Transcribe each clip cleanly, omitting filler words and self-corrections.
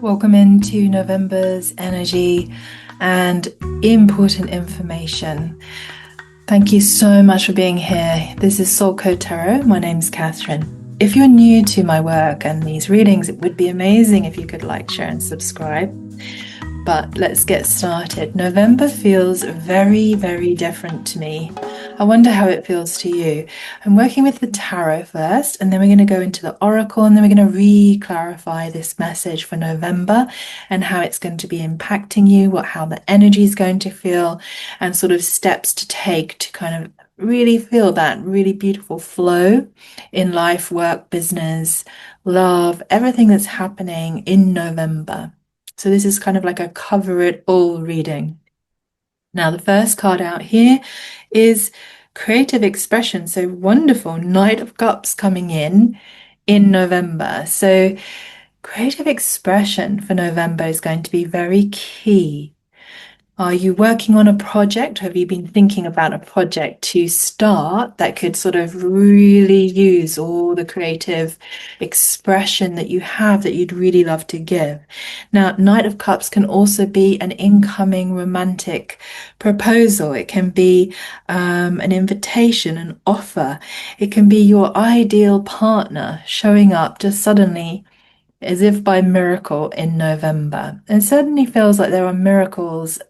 Welcome into November's energy and important information. Thank you so much for being here. This is Soul Code Tarot. My name's Catherine. If you're new to my work and these readings, it would be amazing if you could like, share, and subscribe. But let's get started. November feels very, very different to me. I wonder how it feels to you. I'm working with the tarot first, and then we're going to go into the oracle, and then we're going to re-clarify this message for November and how it's going to be impacting you, how the energy is going to feel, and sort of steps to take to kind of really feel that really beautiful flow in life, work, business, love, everything that's happening in November. So this is kind of like a cover it all reading. Now, the first card out here is creative expression. So wonderful, Knight of Cups coming in November. So creative expression for November is going to be very key. Are you working on a project? Have you been thinking about a project to start that could sort of really use all the creative expression that you have that you'd really love to give? Now, Knight of Cups can also be an incoming romantic proposal. It can be an invitation, an offer. It can be your ideal partner showing up just suddenly as if by miracle in November. It certainly feels like there are miracles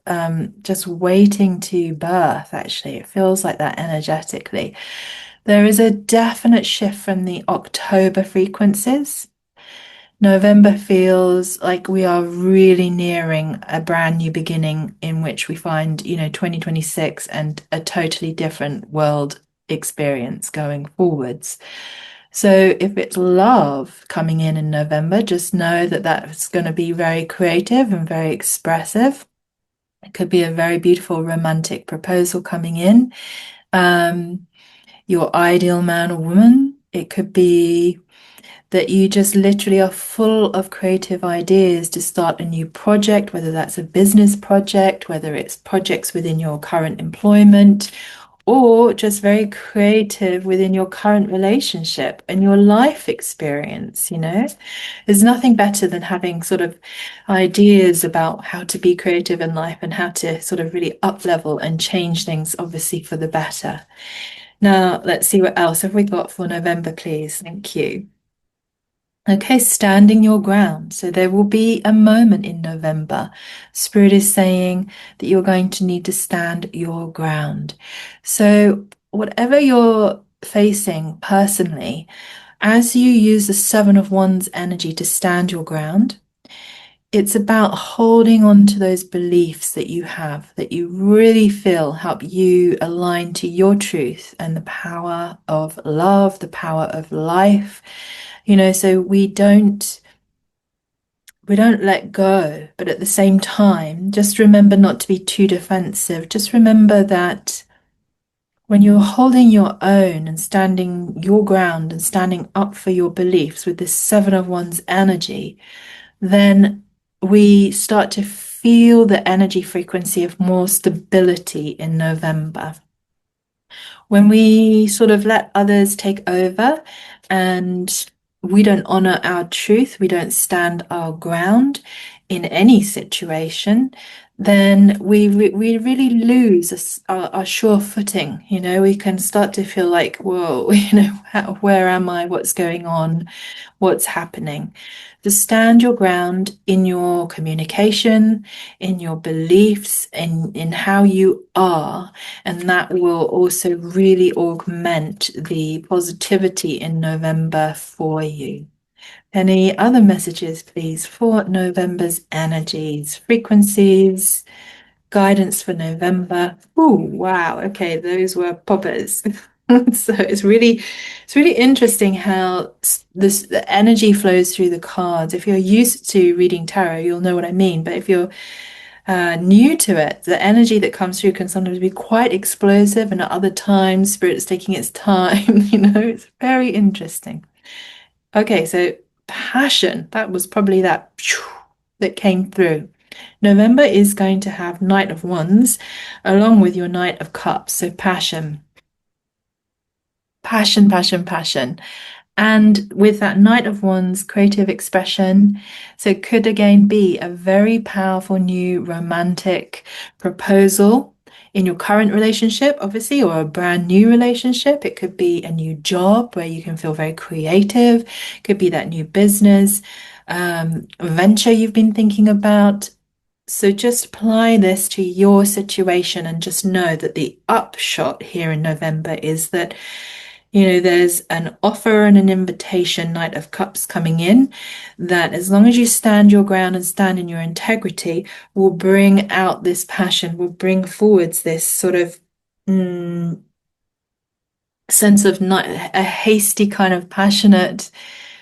just waiting to birth, actually. It feels like that energetically. There is a definite shift from the October frequencies. November feels like we are really nearing a brand new beginning in which we find, 2026 and a totally different world experience going forwards. So if it's love coming in November, just know that that's going to be very creative and very expressive. It could be a very beautiful romantic proposal coming in. Your ideal man or woman. It could be that you just literally are full of creative ideas to start a new project, whether that's a business project, whether it's projects within your current employment, or just very creative within your current relationship and your life experience. There's nothing better than having sort of ideas about how to be creative in life and how to sort of really up level and change things, obviously, for the better. Now, let's see what else have we got for November, please. Thank you. Okay, standing your ground. So there will be a moment in November. Spirit is saying that you're going to need to stand your ground. So whatever you're facing personally, as you use the Seven of Wands energy to stand your ground, it's about holding on to those beliefs that you have, that you really feel help you align to your truth and the power of love, the power of life. So we don't let go, but at the same time, just remember not to be too defensive. Just remember that when you're holding your own and standing your ground and standing up for your beliefs with this Seven of Wands energy, then we start to feel the energy frequency of more stability in November. When we sort of let others take over and we don't honor our truth, we don't stand our ground in any situation, then we really lose our sure footing. We can start to feel like, whoa, where am I? What's going on? What's happening? To stand your ground in your communication, in your beliefs, in how you are, and that will also really augment the positivity in November for you. Any other messages, please, for November's energies, frequencies, guidance for November? Oh, wow. Okay, those were poppers. So it's really interesting how the energy flows through the cards. If you're used to reading tarot, you'll know what I mean. But if you're new to it, the energy that comes through can sometimes be quite explosive, and at other times, Spirit's taking its time. It's very interesting. Okay, so passion, that was probably that came through. November is going to have Knight of Wands along with your Knight of Cups. So passion, passion, passion, passion. And with that Knight of Wands, creative expression, so it could again be a very powerful new romantic proposal in your current relationship, obviously, or a brand new relationship. It could be a new job where you can feel very creative. It could be that new business venture you've been thinking about. So just apply this to your situation and just know that the upshot here in November is that, there's an offer and an invitation, Knight of Cups coming in, that as long as you stand your ground and stand in your integrity, will bring out this passion, will bring forwards this sort of sense of not a hasty kind of passionate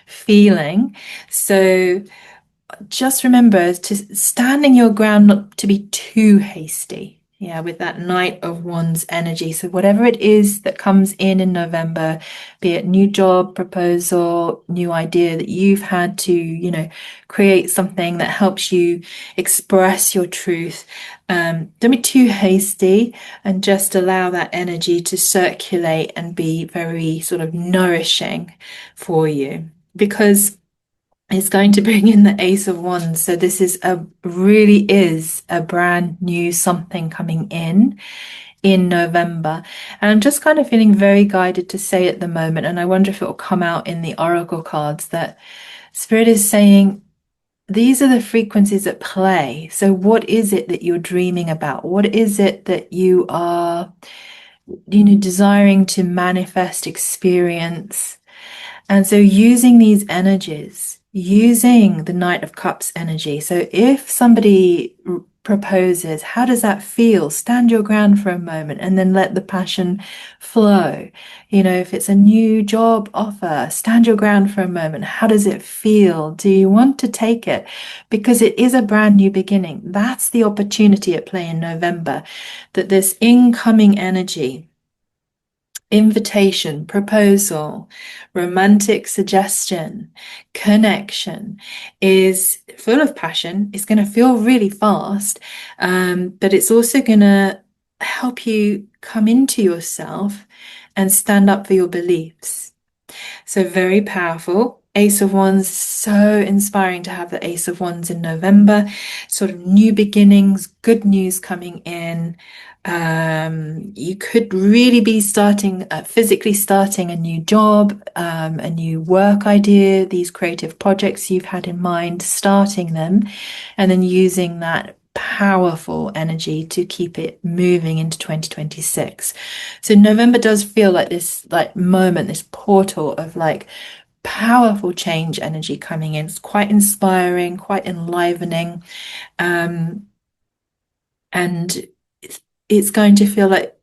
feeling. So just remember to standing your ground, not to be too hasty. Yeah, with that Knight of Wands energy. So whatever it is that comes in November, be it new job proposal, new idea that you've had to, create something that helps you express your truth. Don't be too hasty and just allow that energy to circulate and be very sort of nourishing for you, because it's going to bring in the Ace of Wands. So this really is a brand new something coming in November. And I'm just kind of feeling very guided to say at the moment, and I wonder if it will come out in the Oracle cards, that Spirit is saying, these are the frequencies at play. So what is it that you're dreaming about? What is it that you are, desiring to manifest, experience? And so using these energies, using the Knight of Cups energy. So if somebody proposes, how does that feel? Stand your ground for a moment and then let the passion flow. If it's a new job offer, stand your ground for a moment. How does it feel? Do you want to take it? Because it is a brand new beginning. That's the opportunity at play in November, that this incoming energy, invitation, proposal, romantic suggestion, connection is full of passion. It's going to feel really fast, but it's also going to help you come into yourself and stand up for your beliefs. So very powerful. Ace of Wands, so inspiring to have the Ace of Wands in November. Sort of new beginnings, good news coming in. You could really be physically starting a new job, a new work idea, these creative projects you've had in mind, starting them, and then using that powerful energy to keep it moving into 2026. So November does feel like this moment, this portal of powerful change energy coming in. It's quite inspiring, quite enlivening. And it's going to feel like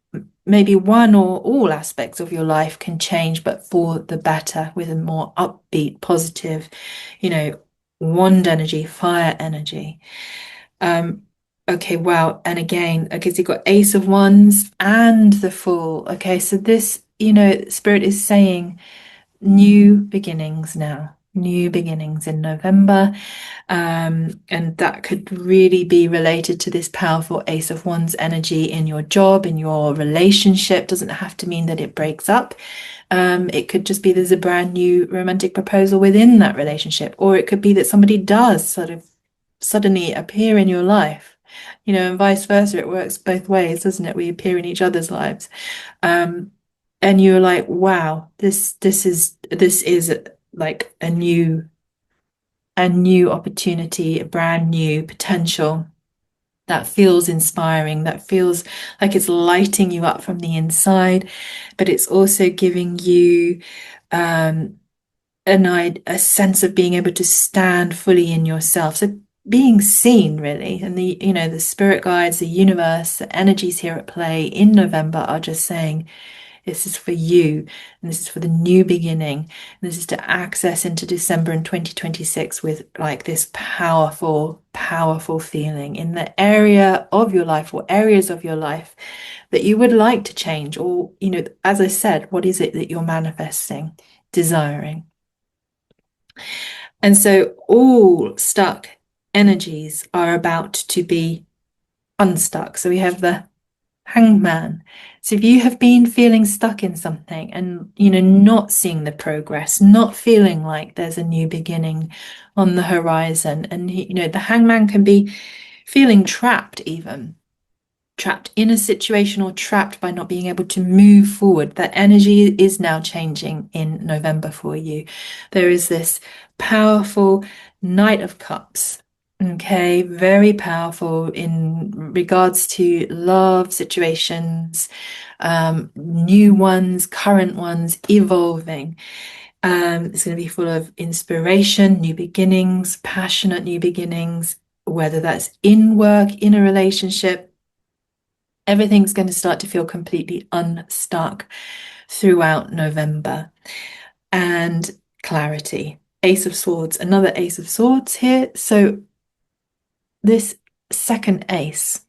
maybe one or all aspects of your life can change, but for the better, with a more upbeat, positive, wand energy, fire energy. Okay, wow. And again, okay, so you've got Ace of Wands and the Fool. Okay, so this, Spirit is saying new beginnings now, new beginnings in November. And that could really be related to this powerful Ace of Wands energy in your job, in your relationship. Doesn't have to mean that it breaks up. It could just be there's a brand new romantic proposal within that relationship, or it could be that somebody does sort of suddenly appear in your life, and vice versa. It works both ways, doesn't it? We appear in each other's lives. And you're like, wow, this is like a new opportunity, a brand new potential that feels inspiring, that feels like it's lighting you up from the inside, but it's also giving you a sense of being able to stand fully in yourself. So being seen, really, and the spirit guides, the universe, the energies here at play in November are just saying, this is for you, and this is for the new beginning. And this is to access into December in 2026 with this powerful, powerful feeling in the area of your life or areas of your life that you would like to change. Or, as I said, what is it that you're manifesting, desiring? And so all stuck energies are about to be unstuck. So we have the Hangman. So if you have been feeling stuck in something and, not seeing the progress, not feeling like there's a new beginning on the horizon, and, the hangman can be feeling trapped even. Trapped in a situation or trapped by not being able to move forward. That energy is now changing in November for you. There is this powerful Knight of Cups. Okay, very powerful in regards to love situations, new ones, current ones, evolving. It's going to be full of inspiration, new beginnings, passionate new beginnings, whether that's in work, in a relationship. Everything's going to start to feel completely unstuck throughout November. And clarity. Ace of Swords, another Ace of Swords here. So this second ace,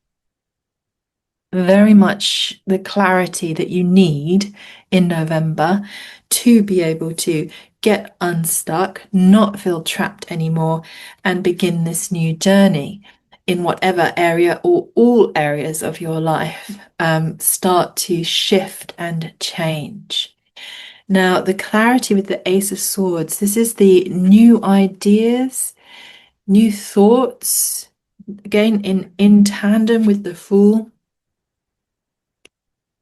very much the clarity that you need in November to be able to get unstuck, not feel trapped anymore, and begin this new journey in whatever area or all areas of your life start to shift and change. Now, the clarity with the Ace of Swords, this is the new ideas, new thoughts, again in tandem with the Fool.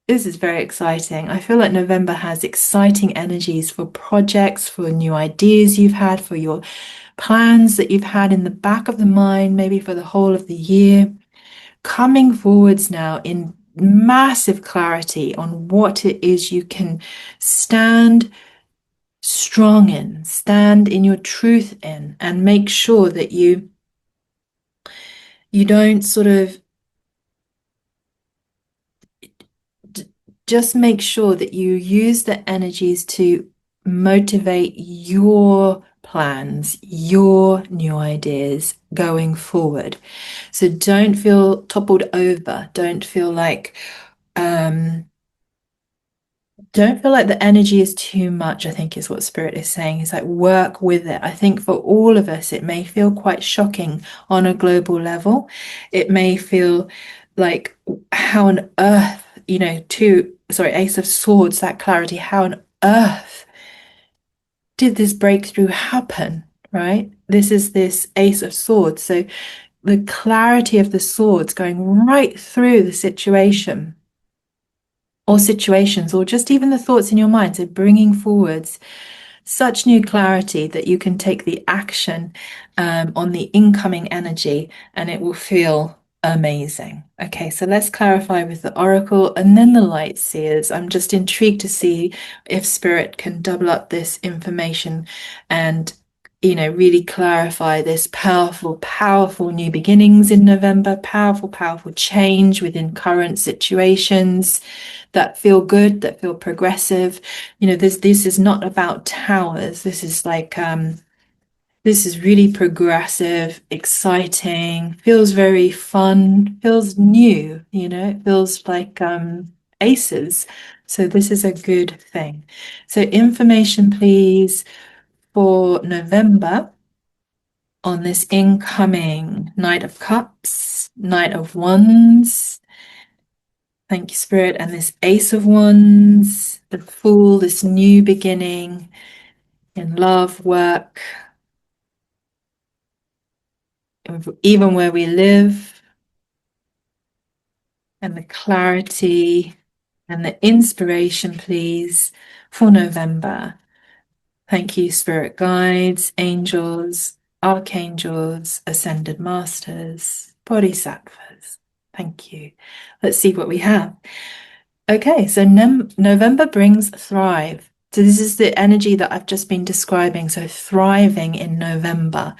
This is very exciting. I feel like November has exciting energies for projects, for new ideas you've had, for your plans that you've had in the back of the mind, maybe for the whole of the year, coming forwards now in massive clarity on what it is you can stand strong in, stand in your truth in, and make sure that you don't sort of just make sure that you use the energies to motivate your plans, your new ideas going forward. So don't feel toppled over. Don't feel like the energy is too much, I think is what Spirit is saying. It's like work with it. I think for all of us, it may feel quite shocking on a global level. It may feel like how on earth, Ace of Swords, that clarity, how on earth did this breakthrough happen, right? This is this Ace of Swords. So the clarity of the swords going right through the situation or situations, or just even the thoughts in your mind. So bringing forwards such new clarity that you can take the action on the incoming energy and it will feel amazing. Okay, so let's clarify with the oracle and then the light seers. I'm just intrigued to see if Spirit can double up this information and really clarify this powerful, powerful new beginnings in November, powerful, powerful change within current situations that feel good, that feel progressive. This is not about towers. This is this is really progressive, exciting, feels very fun, feels new, it feels like aces. So this is a good thing. So information, please, for November on this incoming Knight of Cups, Knight of Wands. Thank you, Spirit. And this Ace of Wands, the Fool, this new beginning in love, work, even where we live, and the clarity and the inspiration, please, for November. Thank you, Spirit guides, angels, archangels, ascended masters, bodhisattvas. Thank you. Let's see what we have. Okay, so November brings thrive. So this is the energy that I've just been describing. So thriving in November.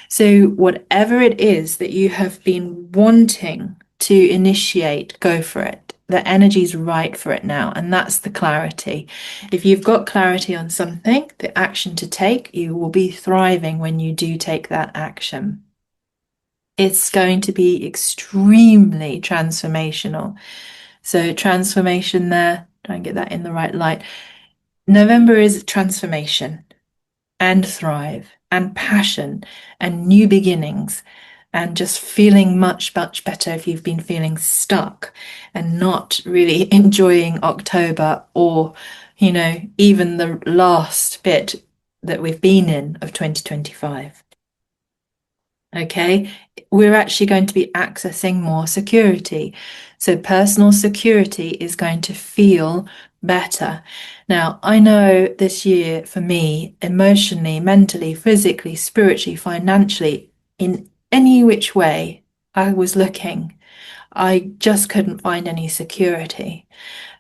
So whatever it is that you have been wanting to initiate, go for it. The energy's right for it now. And that's the clarity. If you've got clarity on something, the action to take, you will be thriving when you do take that action. It's going to be extremely transformational. So transformation there, try and get that in the right light. November is transformation and thrive and passion and new beginnings. and just feeling much, much better if you've been feeling stuck and not really enjoying October or, even the last bit that we've been in of 2025. Okay, we're actually going to be accessing more security. So personal security is going to feel better. Now, I know this year for me, emotionally, mentally, physically, spiritually, financially, in any which way I was looking, I just couldn't find any security.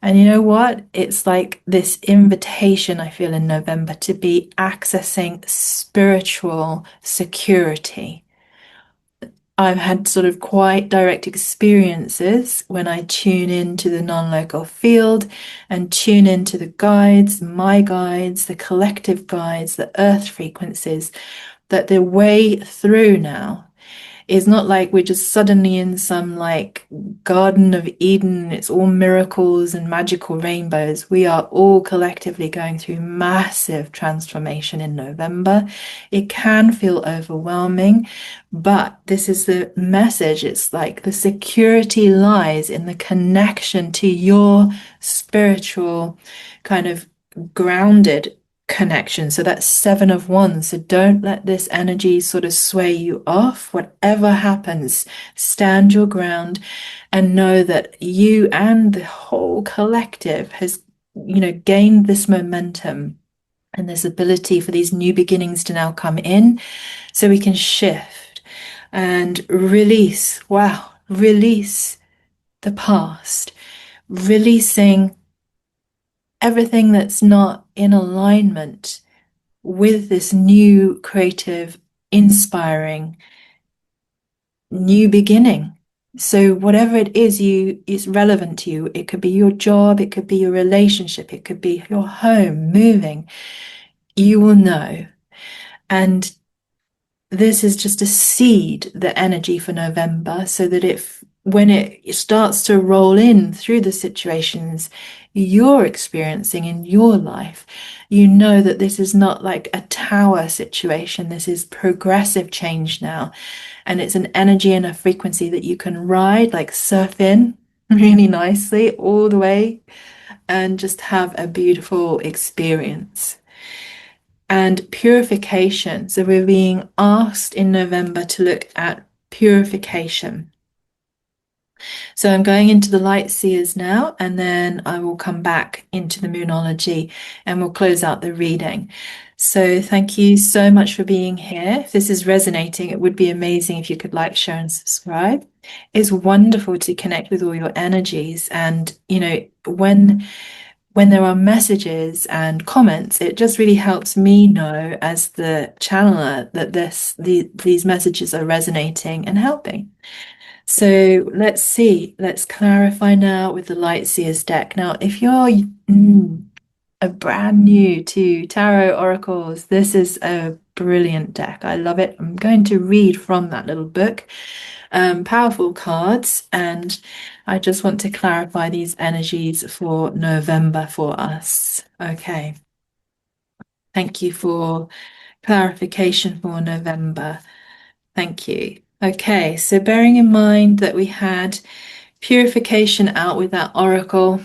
And you know what? It's like this invitation I feel in November to be accessing spiritual security. I've had sort of quite direct experiences when I tune into the non-local field and tune into the guides, my guides, the collective guides, the earth frequencies, that the way through now is not like we're just suddenly in some like Garden of Eden, it's all miracles and magical rainbows. We are all collectively going through massive transformation in November. It can feel overwhelming, but this is the message. It's like the security lies in the connection to your spiritual kind of grounded connection. So that's Seven of Wands. So don't let this energy sort of sway you off. Whatever happens, stand your ground and know that you and the whole collective has, gained this momentum and this ability for these new beginnings to now come in so we can shift and release. Wow, release the past, releasing everything that's not in alignment with this new, creative, inspiring, new beginning. So whatever it is relevant to you. It could be your job, it could be your relationship, it could be your home, moving. You will know. And this is just a seed, the energy for November, so that if when it starts to roll in through the situations you're experiencing in your life, you know that this is not like a tower situation. This is progressive change now. And it's an energy and a frequency that you can ride, like surf in really nicely all the way and just have a beautiful experience. And purification. So we're being asked in November to look at purification. So I'm going into the light seers now, and then I will come back into the moonology and we'll close out the reading. So thank you so much for being here. If this is resonating, it would be amazing if you could like, share, and subscribe. It's wonderful to connect with all your energies. And, when there are messages and comments, it just really helps me know as the channeler that these messages are resonating and helping. So let's see. Let's clarify now with the Light Seers deck. Now, if you're a brand new to tarot oracles, this is a brilliant deck. I love it. I'm going to read from that little book. Powerful cards, and I just want to clarify these energies for November for us. Okay. Thank you for clarification for November. Thank you. Okay, so bearing in mind that we had purification out with that oracle,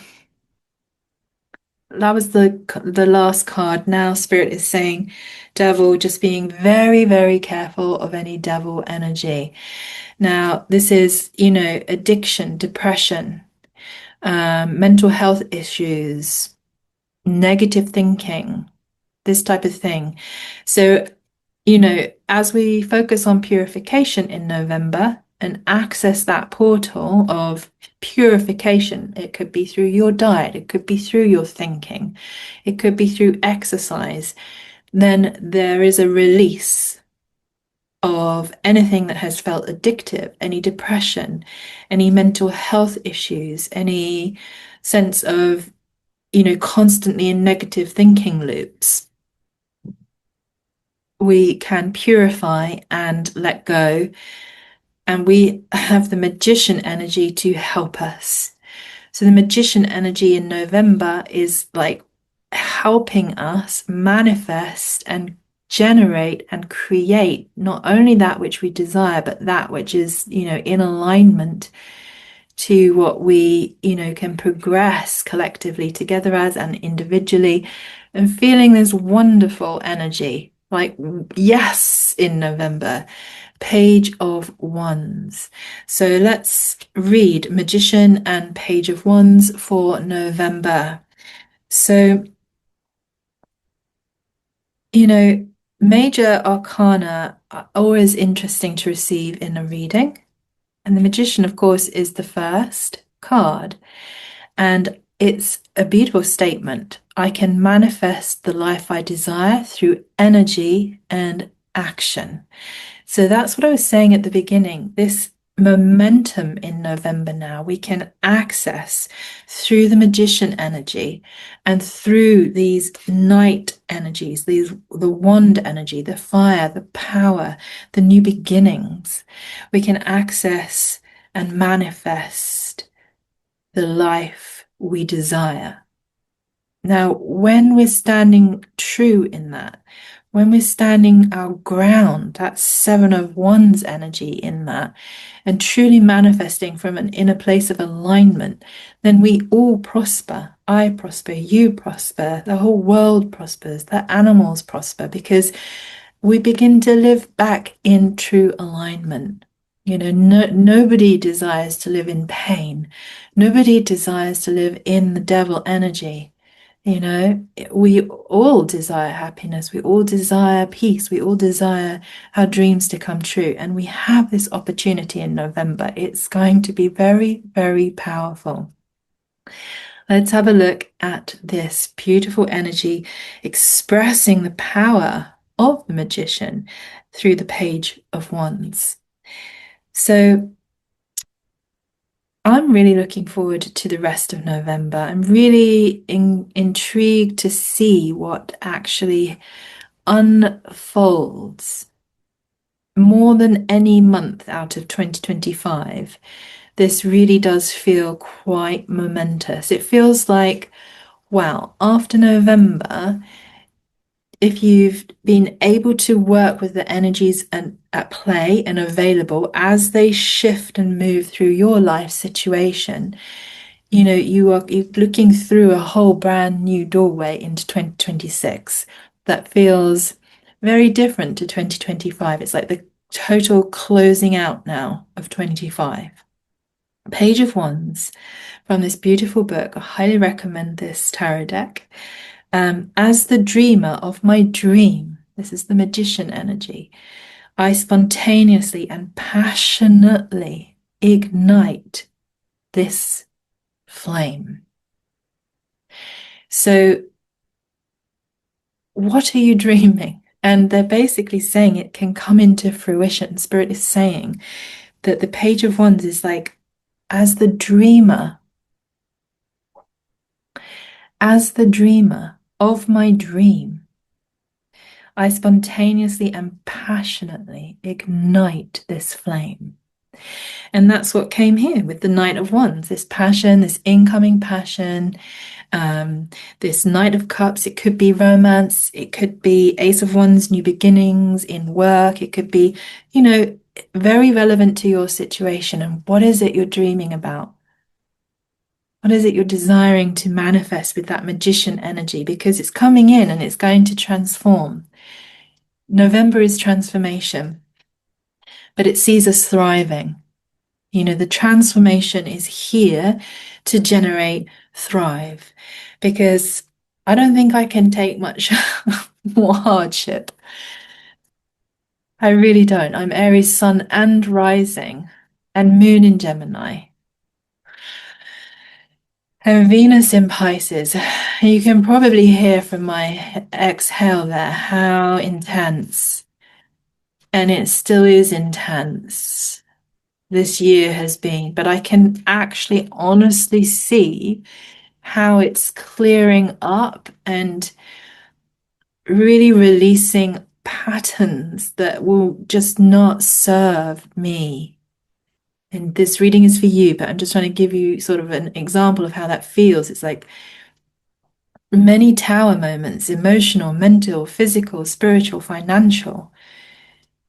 that was the last card. Now Spirit is saying devil, just being very, very careful of any devil energy. Now, this is, addiction, depression, mental health issues, negative thinking, this type of thing. So, as we focus on purification in November and access that portal of purification, it could be through your diet, it could be through your thinking, it could be through exercise, then there is a release of anything that has felt addictive, any depression, any mental health issues, any sense of, constantly in negative thinking loops. We can purify and let go. And we have the magician energy to help us. So the magician energy in November is like helping us manifest and generate and create not only that which we desire, but that which is, in alignment to what we, can progress collectively together as and individually, and feeling this wonderful energy. Like, yes, in November, Page of Wands. So let's read Magician and Page of Wands for November. So, major arcana are always interesting to receive in a reading. And the Magician, of course, is the first card. And it's a beautiful statement. I can manifest the life I desire through energy and action. So that's what I was saying at the beginning. This momentum in November now we can access through the Magician energy and through these night energies, the wand energy, the fire, the power, the new beginnings. We can access and manifest the life we desire. Now, when we're standing true in that, when we're standing our ground, that Seven of Wands energy in that, and truly manifesting from an inner place of alignment, then we all prosper. I prosper, you prosper, the whole world prospers, the animals prosper, because we begin to live back in true alignment. Nobody desires to live in pain. Nobody desires to live in the devil energy. We all desire happiness. We all desire peace. We all desire our dreams to come true. And we have this opportunity in November. It's going to be very, very powerful. Let's have a look at this beautiful energy expressing the power of the Magician through the Page of Wands. So I'm really looking forward to the rest of November. I'm really intrigued to see what actually unfolds more than any month out of 2025. This really does feel quite momentous. It feels like, wow, after November, if you've been able to work with the energies at play and available as they shift and move through your life situation, you're looking through a whole brand new doorway into 2026 that feels very different to 2025. It's like the total closing out now of 25. Page of Wands from this beautiful book. I highly recommend this tarot deck. As the dreamer of my dream, this is the Magician energy, I spontaneously and passionately ignite this flame. So, what are you dreaming? And they're basically saying it can come into fruition. Spirit is saying that the Page of Wands is like, as the dreamer of my dream, I spontaneously and passionately ignite this flame. And that's what came here with the Knight of Wands, this passion, this incoming passion, this Knight of Cups. It could be romance, it could be Ace of Wands, new beginnings in work, it could be, very relevant to your situation. And what is it you're dreaming about? What is it you're desiring to manifest with that Magician energy? Because it's coming in and it's going to transform. November is transformation, but it sees us thriving. The transformation is here to generate thrive, because I don't think I can take much more hardship. I really don't. I'm Aries sun and rising and moon in Gemini. And Venus in Pisces. You can probably hear from my exhale there how intense. And it still is intense. This year has been, but I can actually honestly see how it's clearing up and really releasing patterns that will just not serve me. And this reading is for you, but I'm just trying to give you sort of an example of how that feels. It's like Many tower moments, emotional, mental, physical, spiritual, financial,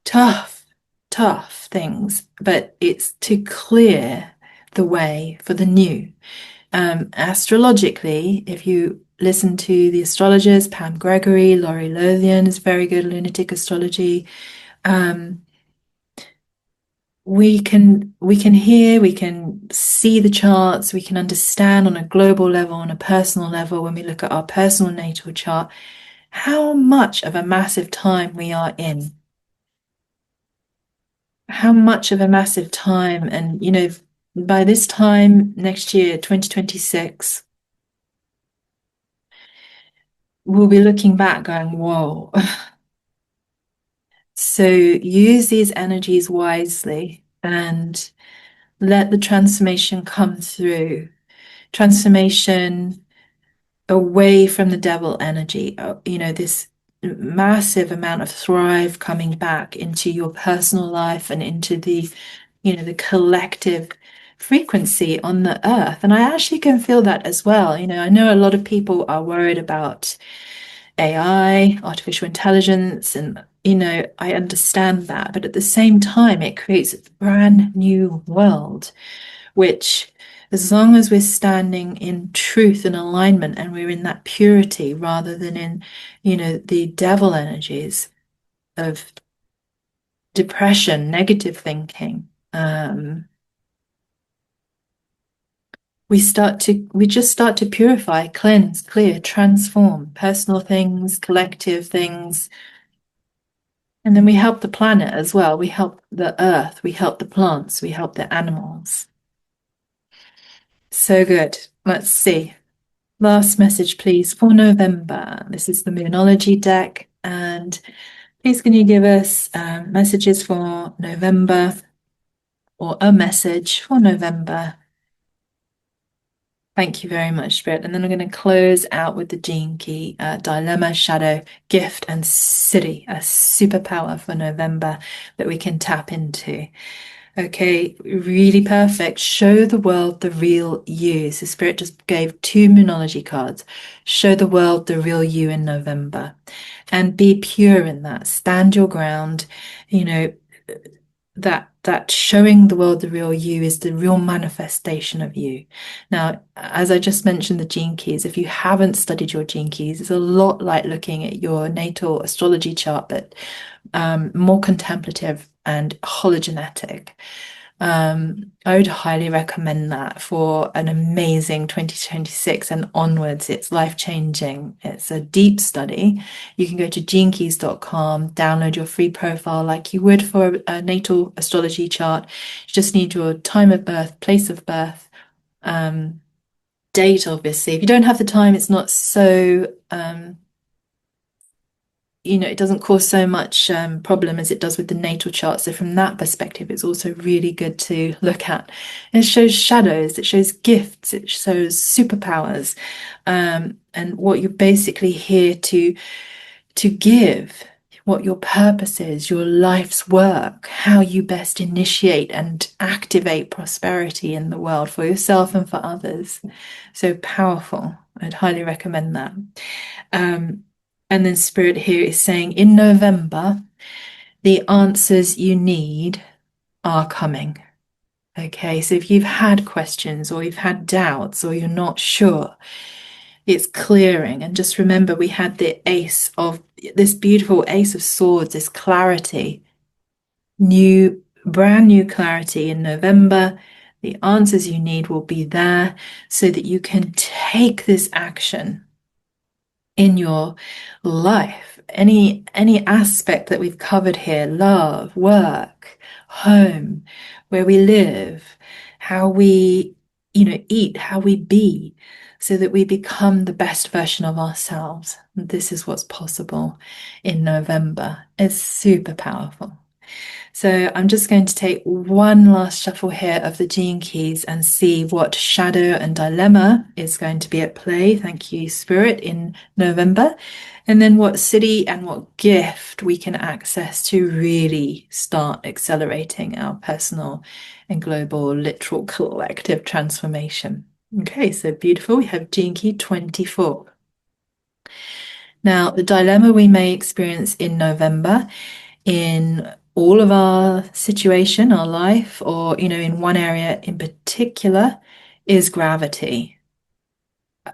tough, tough things, but it's to clear the way for the new. Astrologically, if you listen to the astrologers, Pam Gregory, Laurie Lothian is very good, lunatic astrology. Um, we can hear, we can see the charts, we can understand on a global level, on a personal level, when we look at our personal natal chart, how much of a massive time we are in. How much of a massive time. And, by this time next year, 2026, we'll be looking back going, whoa. So use these energies wisely and let the transformation come through. Transformation away from the devil energy, this massive amount of thrive coming back into your personal life and into the collective frequency on the earth. And I actually can feel that as well. I know a lot of people are worried about AI, artificial intelligence, and I understand that, but at the same time, it creates a brand new world, which, as long as we're standing in truth and alignment and we're in that purity rather than in, the devil energies of depression, negative thinking, we just start to purify, cleanse, clear, transform personal things, collective things. And then we help the planet as well. We help the earth, we help the plants, we help the animals. So good. Let's see. Last message, please, for November. This is the Moonology deck. And please, can you give us messages for November, or a message for November? Thank you very much, Spirit. And then I'm going to close out with the Gene Key, Dilemma, Shadow, Gift, and Siddhi, a superpower for November that we can tap into. Okay, really perfect. Show the world the real you. So Spirit just gave two Moonology cards. Show the world the real you in November. And be pure in that. Stand your ground. You know, that showing the world the real you is the real manifestation of you. Now, as I just mentioned, the gene keys, if you haven't studied your gene keys, it's a lot like looking at your natal astrology chart, but more contemplative and hologenetic. I would highly recommend that for an amazing 2026 and onwards. It's life-changing. It's a deep study. You can go to genekeys.com, download your free profile like you would for a natal astrology chart. You just need your time of birth, place of birth, date, obviously. If you don't have the time, it's not so it doesn't cause so much problem as it does with the natal chart. So from that perspective, it's also really good to look at. And it shows shadows, it shows gifts, it shows superpowers, and what you're basically here to give, what your purpose is, your life's work, how you best initiate and activate prosperity in the world for yourself and for others. So powerful. I'd highly recommend that. And then Spirit here is saying, in November, the answers you need are coming. Okay, so if you've had questions or you've had doubts or you're not sure, it's clearing. And just remember, we had the ace of this beautiful ace of swords, this clarity, brand new clarity in November. The answers you need will be there so that you can take this action in your life. Any aspect that we've covered here, love, work, home, where we live, how we, eat, how we be, so that we become the best version of ourselves. This is what's possible in November. It's super powerful. So I'm just going to take one last shuffle here of the gene keys and see what shadow and dilemma is going to be at play. Thank you, Spirit, in November. And then what siddhi and what gift we can access to really start accelerating our personal and global, literal, collective transformation. Okay, so beautiful. We have gene key 24. Now, the dilemma we may experience in November in all of our situation, our life, or, in one area in particular, is gravity.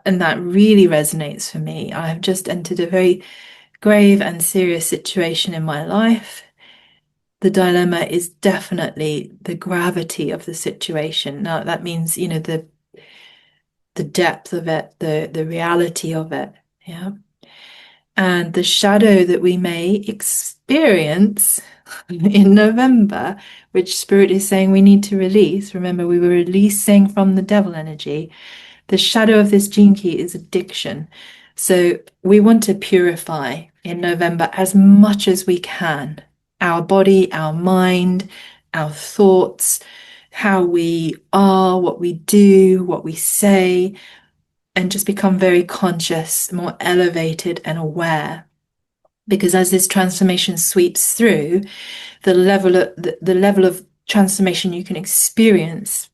And that really resonates for me. I have just entered a very grave and serious situation in my life. The dilemma is definitely the gravity of the situation. Now, that means, the depth of it, the reality of it. Yeah. And the shadow that we may experience in November, which Spirit is saying we need to release. Remember, we were releasing from the devil energy. The shadow of this gene key is addiction. So we want to purify in November as much as we can. Our body, our mind, our thoughts, how we are, what we do, what we say, and just become very conscious, more elevated and aware. Because as this transformation sweeps through, the level of transformation you can experience,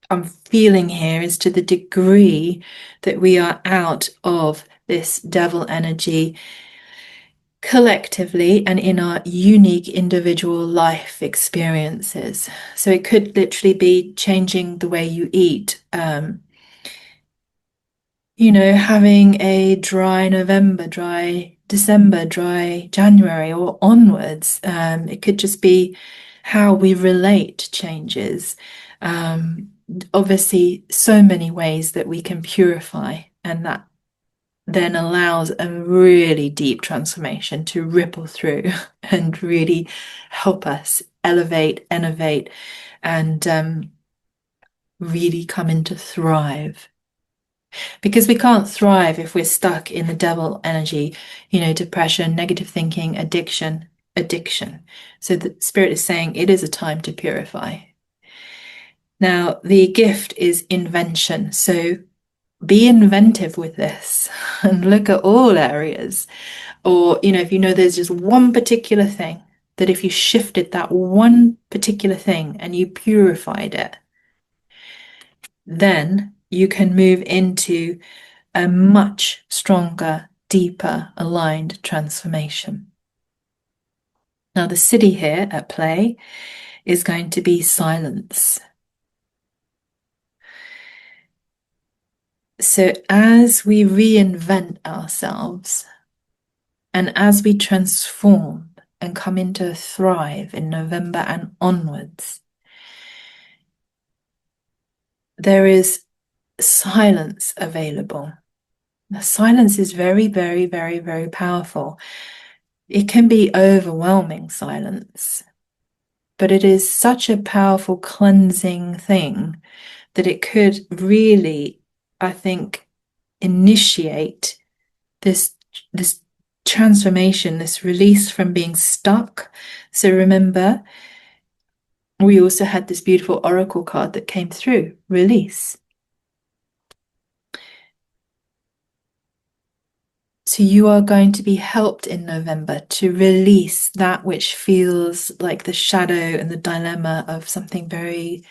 I'm feeling here, is to the degree that we are out of this devil energy collectively and in our unique individual life experiences. So it could literally be changing the way you eat, having a dry November, dry December, dry January, or onwards. It could just be how we relate changes. Obviously, so many ways that we can purify, and that then allows a really deep transformation to ripple through and really help us elevate, innovate, and really come into thrive. Because we can't thrive if we're stuck in the devil energy, depression, negative thinking, addiction. So the Spirit is saying it is a time to purify. Now, the gift is invention. So be inventive with this and look at all areas. Or, if there's just one particular thing, that if you shifted that one particular thing and you purified it, then you can move into a much stronger, deeper, aligned transformation. Now, the siddhi here at play is going to be silence. So as we reinvent ourselves and as we transform and come into thrive in November and onwards, there is silence available. Now, silence is very, very, very, very powerful. It can be overwhelming silence, but it is such a powerful cleansing thing that it could really, I think, initiate this transformation, this release from being stuck. So remember, we also had this beautiful oracle card that came through, release. So you are going to be helped in November to release that which feels like the shadow and the dilemma of something very,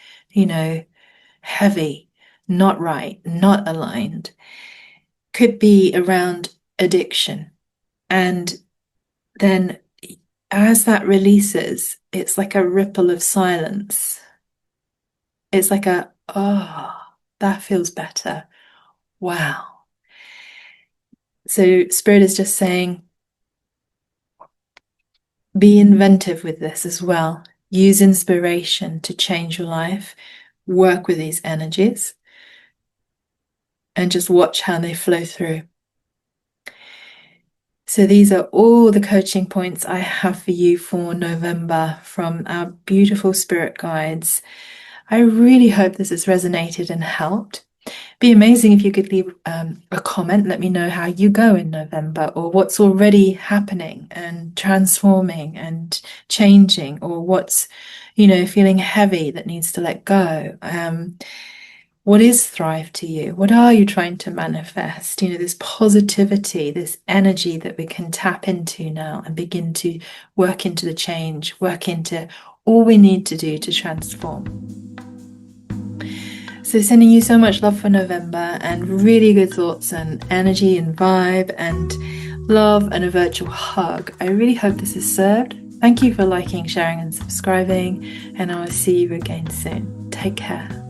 heavy, not right, not aligned. Could be around addiction. And then as that releases, it's like a ripple of silence. It's like oh, that feels better. Wow. So Spirit is just saying, be inventive with this as well. Use inspiration to change your life. Work with these energies and just watch how they flow through. So these are all the coaching points I have for you for November from our beautiful spirit guides. I really hope this has resonated and helped. Be amazing if you could leave a comment. Let me know how you go in November, or what's already happening and transforming and changing, or what's, feeling heavy that needs to let go. What is thrive to you? What are you trying to manifest? This positivity, this energy that we can tap into now and begin to work into the change, work into all we need to do to transform. So sending you so much love for November and really good thoughts and energy and vibe and love and a virtual hug. I really hope this has served. Thank you for liking, sharing and subscribing, and I will see you again soon. Take care.